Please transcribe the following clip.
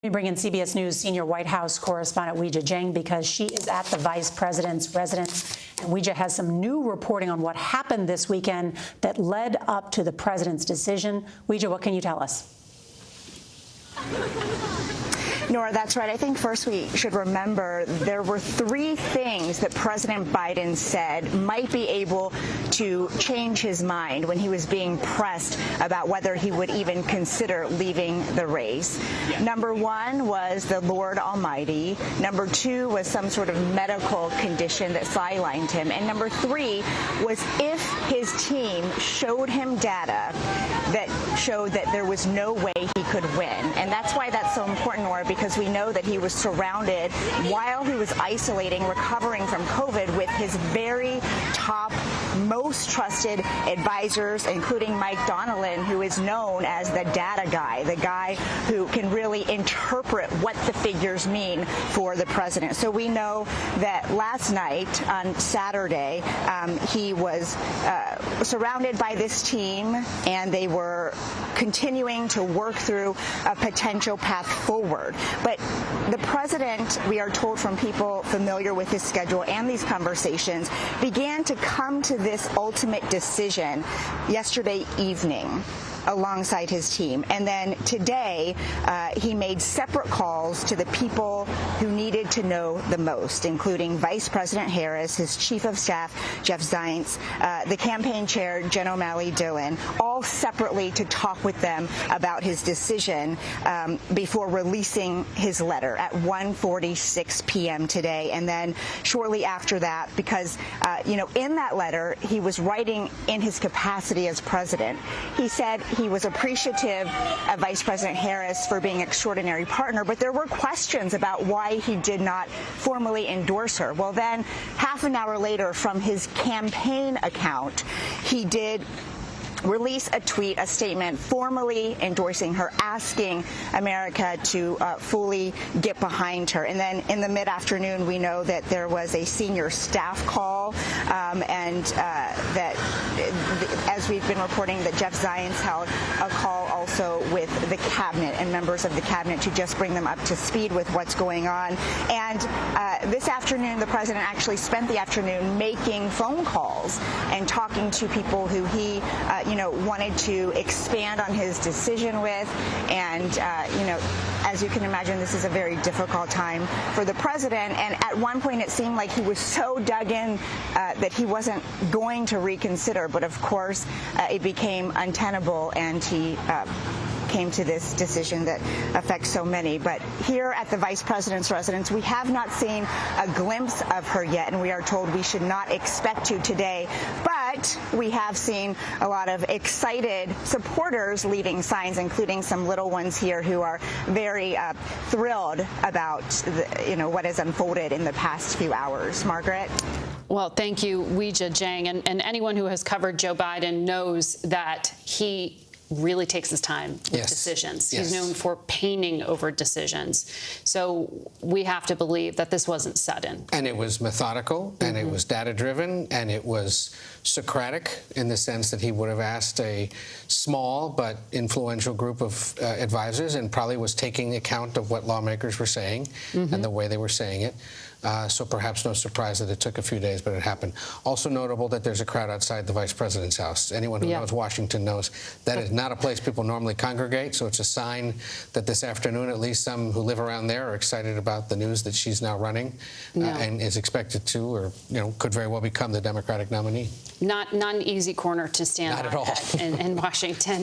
We bring in CBS News senior White House correspondent Weijia Jiang because she is at the vice president's residence. And Weijia has some new reporting on what happened this weekend that led up to the president's decision. Weijia, what can you tell us? Nora, that's right. I think first we should remember there were three things that President Biden said might be able to change his mind when he was being pressed about whether he would even consider leaving the race. Number one was the Lord Almighty. Number two was some sort of medical condition that sidelined him. And number three was if his team showed him data that showed that there was no way he could win. And that's why that's so important, Nora, because we know that he was surrounded while he was isolating, recovering from COVID, with his very top, most trusted advisors, including Mike Donilon, who is known as the data guy, the guy who can really interpret what the figures mean for the president. So we know that last night on Saturday, he was surrounded by this team, and they were continuing to work through a potential path forward. But the president, we are told from people familiar with his schedule and these conversations, began to come to this ultimate decision yesterday evening alongside his team. And then today, he made separate calls to the people who needed to know the most, including Vice President Harris, his Chief of Staff, Jeff Zients, the campaign chair, Jen O'Malley Dillon, all separately to talk with them about his decision before releasing his letter at 1:46 p.m. today. And then shortly after that, because, in that letter, he was writing in his capacity as president. He said he was appreciative of Vice President Harris for being an extraordinary partner, but there were questions about why he did not formally endorse her. Well, then, half an hour later, from his campaign account, he did release a tweet, a statement formally endorsing her, asking America to fully get behind her. And then in the mid-afternoon, we know that there was a senior staff call, and that, as we've been reporting, that Jeff Zients held a call also with the cabinet and members of the cabinet to just bring them up to speed with what's going on. And this afternoon, the president actually spent the afternoon making phone calls and talking to people who he wanted to expand on his decision with. And, as you can imagine, this is a very difficult time for the president. And at one point, it seemed like he was so dug in that he wasn't going to reconsider. But of course, it became untenable, and he came to this decision that affects so many. But here at the vice president's residence, we have not seen a glimpse of her yet, and we are told we should not expect to today. But we have seen a lot of excited supporters leaving signs, including some little ones here who are very thrilled about what has unfolded in the past few hours. Margaret? Well, thank you, Weijia Jiang. And anyone who has covered Joe Biden knows that he really takes his time with decisions. He's known for painting over decisions. So we have to believe that this wasn't sudden. And it was methodical, and it was data-driven, and it was Socratic in the sense that he would have asked a small but influential group of advisors, and probably was taking account of what lawmakers were saying and the way they were saying it. So perhaps no surprise that it took a few days, but it happened. Also notable that there's a crowd outside the vice president's house. Anyone who knows Washington knows that is not a place people normally congregate, so it's a sign that this afternoon, at least some who live around there are excited about the news that she's now running and is expected to, or could very well become the Democratic nominee. Not an easy corner to stand Not at all. in Washington.